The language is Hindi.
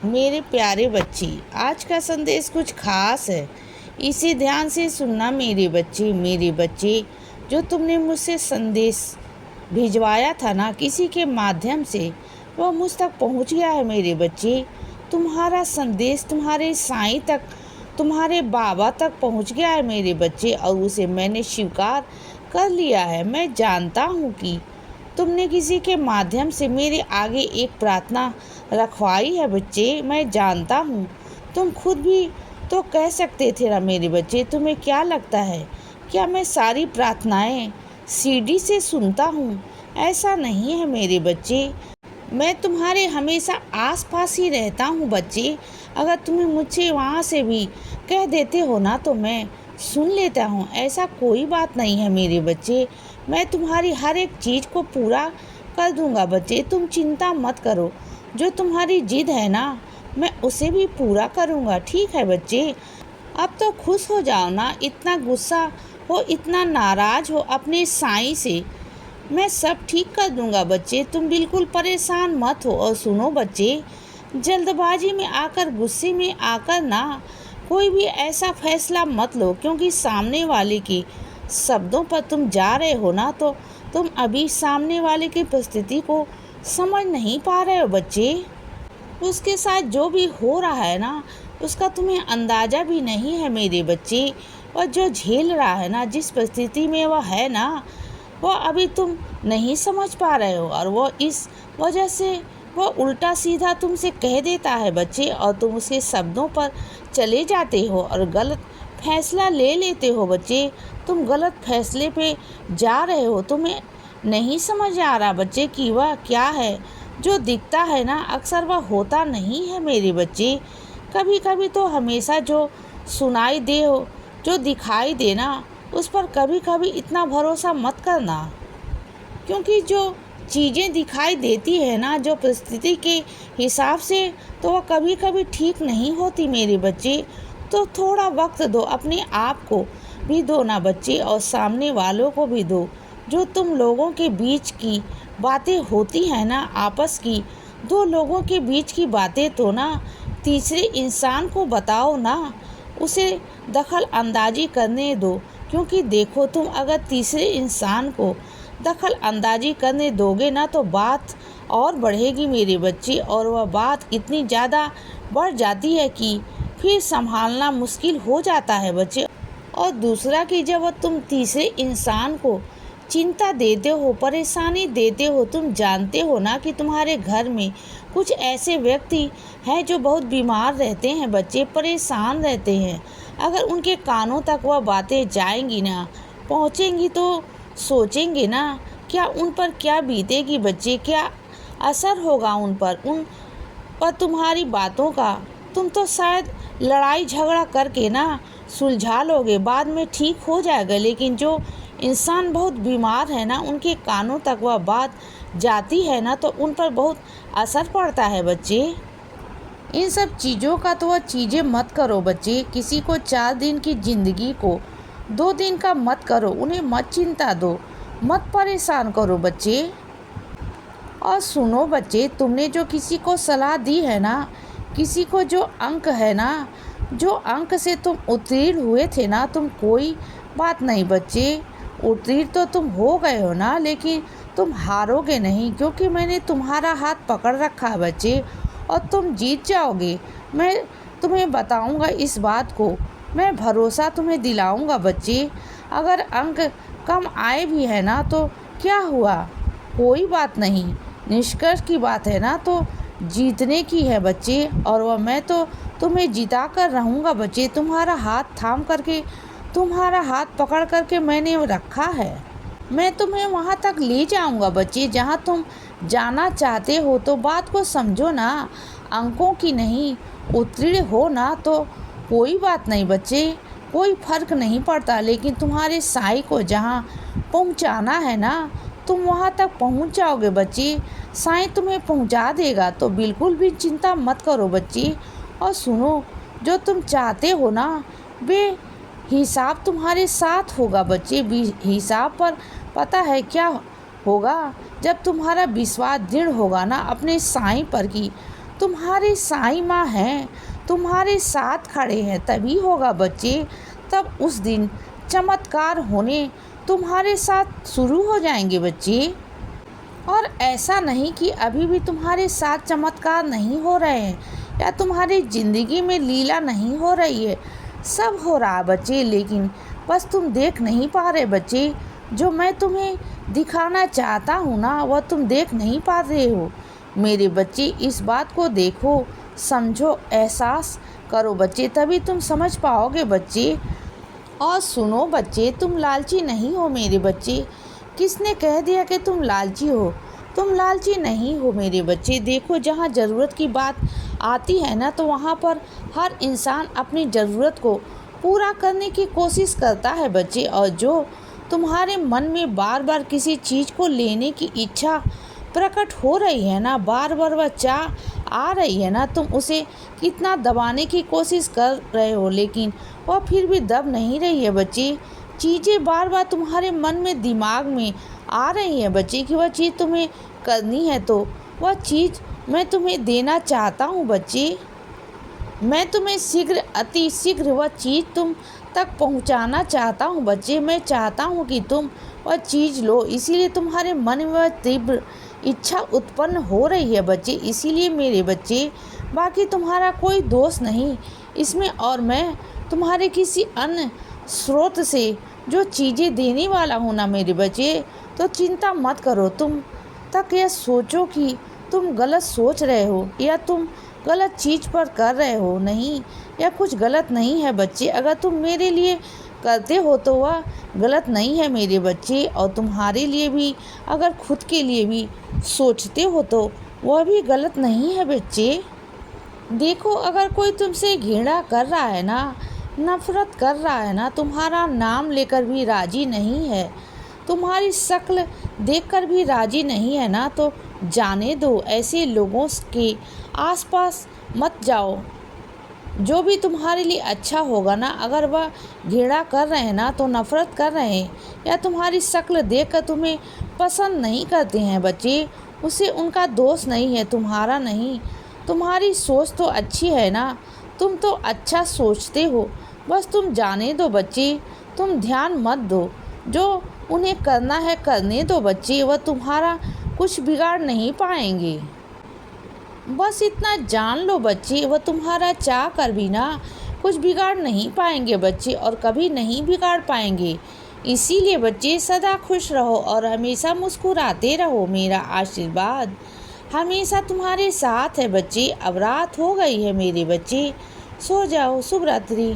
मेरे प्यारे बच्चे, आज का संदेश कुछ खास है। इसे ध्यान से सुनना मेरे बच्चे। जो तुमने मुझसे संदेश भिजवाया था ना किसी के माध्यम से, वह मुझ तक पहुंच गया है मेरे बच्चे। तुम्हारा संदेश तुम्हारे साईं तक, तुम्हारे बाबा तक पहुंच गया है मेरे बच्चे, और उसे मैंने स्वीकार कर लिया है। मैं जानता हूँ कि तुमने किसी के माध्यम से मेरे आगे एक प्रार्थना रखवाई है बच्चे। मैं जानता हूँ तुम खुद भी तो कह सकते थे ना मेरे बच्चे। तुम्हें क्या लगता है, क्या मैं सारी प्रार्थनाएं सीडी से सुनता हूँ? ऐसा नहीं है मेरे बच्चे। मैं तुम्हारे हमेशा आसपास ही रहता हूँ बच्चे। अगर तुम्हें मुझसे वहाँ से भी कह देते हो ना तो मैं सुन लेता हूँ। ऐसा कोई बात नहीं है मेरे बच्चे। मैं तुम्हारी हर एक चीज़ को पूरा कर दूंगा बच्चे, तुम चिंता मत करो। जो तुम्हारी जिद है ना, मैं उसे भी पूरा करूँगा। ठीक है बच्चे, अब तो खुश हो जाओ ना। इतना गुस्सा हो, इतना नाराज़ हो अपने साईं से। मैं सब ठीक कर दूंगा बच्चे, तुम बिल्कुल परेशान मत हो। और सुनो बच्चे, जल्दबाजी में आकर, गुस्से में आकर ना कोई भी ऐसा फैसला मत लो, क्योंकि सामने वाले के शब्दों पर तुम जा रहे हो ना, तो तुम अभी सामने वाले की परिस्थिति को समझ नहीं पा रहे हो बच्चे। उसके साथ जो भी हो रहा है ना, उसका तुम्हें अंदाज़ा भी नहीं है मेरे बच्चे। और जो झेल रहा है ना, जिस परिस्थिति में वह है ना, वह अभी तुम नहीं समझ पा रहे हो। और वो इस वजह से वह उल्टा सीधा तुमसे कह देता है बच्चे, और तुम उसके शब्दों पर चले जाते हो और गलत फैसला ले लेते हो बच्चे। तुम गलत फैसले पे जा रहे हो। तुम्हें नहीं समझ आ रहा बच्चे कि वह क्या है। जो दिखता है ना, अक्सर वह होता नहीं है मेरे बच्चे। कभी कभी तो हमेशा जो सुनाई दे हो, जो दिखाई देना, उस पर कभी कभी इतना भरोसा मत करना, क्योंकि जो चीज़ें दिखाई देती है ना, जो परिस्थिति के हिसाब से, तो वह कभी कभी ठीक नहीं होती मेरे बच्चे। तो थोड़ा वक्त दो, अपने आप को भी दो ना बच्चे, और सामने वालों को भी दो। जो तुम लोगों के बीच की बातें होती हैं ना, आपस की, दो लोगों के बीच की बातें तो ना तीसरे इंसान को बताओ ना, उसे दखल अंदाजी करने दो। क्योंकि देखो, तुम अगर तीसरे इंसान को दखल अंदाजी करने दोगे ना, तो बात और बढ़ेगी मेरे बच्चे, और वह बात इतनी ज़्यादा बढ़ जाती है कि फिर संभालना मुश्किल हो जाता है बच्चे। और दूसरा कि जब तुम तीसरे इंसान को चिंता देते हो, परेशानी देते हो, तुम जानते हो ना कि तुम्हारे घर में कुछ ऐसे व्यक्ति हैं जो बहुत बीमार रहते हैं बच्चे, परेशान रहते हैं। अगर उनके कानों तक वह बातें जाएंगी ना, पहुँचेंगी, तो सोचेंगे ना क्या उन पर क्या बीतेगी बच्चे, क्या असर होगा उन पर तुम्हारी बातों का। तुम तो शायद लड़ाई झगड़ा करके ना सुलझा लोगे, बाद में ठीक हो जाएगा, लेकिन जो इंसान बहुत बीमार है ना, उनके कानों तक वह बात जाती है ना, तो उन पर बहुत असर पड़ता है बच्चे। इन सब चीज़ों का तो वह चीज़ें मत करो बच्चे। किसी को 4 दिन की ज़िंदगी को 2 दिन का मत करो, उन्हें मत चिंता दो, मत परेशान करो बच्चे। और सुनो बच्चे, तुमने जो किसी को सलाह दी है ना, किसी को जो अंक है ना, जो अंक से तुम उत्तीर्ण हुए थे ना, तुम कोई बात नहीं बच्चे, उत्तीर्ण तो तुम हो गए हो ना, लेकिन तुम हारोगे नहीं, क्योंकि मैंने तुम्हारा हाथ पकड़ रखा है बच्चे, और तुम जीत जाओगे। मैं तुम्हें बताऊंगा इस बात को, मैं भरोसा तुम्हें दिलाऊंगा बच्चे। अगर अंक कम आए भी है ना, तो क्या हुआ, कोई बात नहीं। निष्कर्ष की बात है ना, तो जीतने की है बच्चे, और वह मैं तो तुम्हें जिता कर रहूँगा बच्चे। तुम्हारा हाथ थाम करके, तुम्हारा हाथ पकड़ करके मैंने रखा है। मैं तुम्हें वहाँ तक ले जाऊँगा बच्चे जहाँ तुम जाना चाहते हो। तो बात को समझो ना, अंकों की नहीं, उत्तीर्ण हो ना तो कोई बात नहीं बच्चे, कोई फर्क नहीं पड़ता। लेकिन तुम्हारे साईं को जहाँ पहुँचाना है ना, तुम वहाँ तक पहुँच जाओगे बच्चे। साईं तुम्हें पहुँचा देगा, तो बिल्कुल भी चिंता मत करो बच्चे। और सुनो, जो तुम चाहते हो ना, वे हिसाब तुम्हारे साथ होगा बच्चे। हिसाब पर पता है क्या होगा, जब तुम्हारा विश्वास दृढ़ होगा ना अपने साईं पर की, तुम्हारे साईं माँ हैं, तुम्हारे साथ खड़े हैं, तभी होगा बच्चे। तब उस दिन चमत्कार होने तुम्हारे साथ शुरू हो जाएंगे बच्चे। और ऐसा नहीं कि अभी भी तुम्हारे साथ चमत्कार नहीं हो रहे हैं या तुम्हारी ज़िंदगी में लीला नहीं हो रही है, सब हो रहा है बच्चे, लेकिन बस तुम देख नहीं पा रहे बच्चे। जो मैं तुम्हें दिखाना चाहता हूँ ना, वह तुम देख नहीं पा रहे हो मेरे बच्चे। इस बात को देखो, समझो, एहसास करो बच्चे, तभी तुम समझ पाओगे बच्चे। और सुनो बच्चे, तुम लालची नहीं हो मेरे बच्चे। किसने कह दिया कि तुम लालची हो? तुम लालची नहीं हो मेरे बच्चे। देखो, जहाँ ज़रूरत की बात आती है ना, तो वहाँ पर हर इंसान अपनी ज़रूरत को पूरा करने की कोशिश करता है बच्चे। और जो तुम्हारे मन में बार बार किसी चीज़ को लेने की इच्छा प्रकट हो रही है ना, बार बार वह चाह आ रही है ना, तुम उसे कितना दबाने की कोशिश कर रहे हो, लेकिन वह फिर भी दब नहीं रही है बच्चे। चीज़ें बार बार तुम्हारे मन में, दिमाग में आ रही हैं बच्चे कि वह चीज़ तुम्हें करनी है, तो वह चीज़ मैं तुम्हें देना चाहता हूँ बच्चे। मैं तुम्हें शीघ्र, अति शीघ्र वह चीज़ तुम तक पहुँचाना चाहता हूँ बच्चे। मैं चाहता हूँ कि तुम वह चीज़ लो, इसीलिए तुम्हारे मन में वह तीव्र इच्छा उत्पन्न हो रही है बच्चे। इसीलिए मेरे बच्चे, बाकी तुम्हारा कोई दोष नहीं इसमें, और मैं तुम्हारे किसी अन्य स्रोत से जो चीज़ें देने वाला हूँ ना मेरे बच्चे, तो चिंता मत करो। तुम तक यह सोचो कि तुम गलत सोच रहे हो या तुम गलत चीज़ पर कर रहे हो, नहीं, या कुछ गलत नहीं है बच्चे। अगर तुम मेरे लिए करते हो तो वह गलत नहीं है मेरे बच्चे, और तुम्हारे लिए भी अगर खुद के लिए भी सोचते हो तो वह भी गलत नहीं है बच्चे। देखो, अगर कोई तुमसे घृणा कर रहा है ना, नफरत कर रहा है ना, तुम्हारा नाम लेकर भी राजी नहीं है, तुम्हारी शक्ल देखकर भी राजी नहीं है ना, तो जाने दो, ऐसे लोगों के आसपास मत जाओ। जो भी तुम्हारे लिए अच्छा होगा ना, अगर वह घृणा कर रहे हैं ना, तो नफरत कर रहे हैं या तुम्हारी शक्ल देखकर तुम्हें पसंद नहीं करते हैं बच्चे, उसे उनका दोष नहीं है, तुम्हारा नहीं। तुम्हारी सोच तो अच्छी है ना, तुम तो अच्छा सोचते हो, बस तुम जाने दो बच्चे, तुम ध्यान मत दो। जो उन्हें करना है करने दो बच्चे, वह तुम्हारा कुछ बिगाड़ नहीं पाएंगे। बस इतना जान लो बच्चे, वह तुम्हारा चाह कर भी ना कुछ बिगाड़ नहीं पाएंगे बच्चे, और कभी नहीं बिगाड़ पाएंगे। इसीलिए बच्चे, सदा खुश रहो और हमेशा मुस्कुराते रहो। मेरा आशीर्वाद हमेशा तुम्हारे साथ है बच्चे। अब रात हो गई है मेरे बच्चे, सो जाओ। शुभ रात्रि।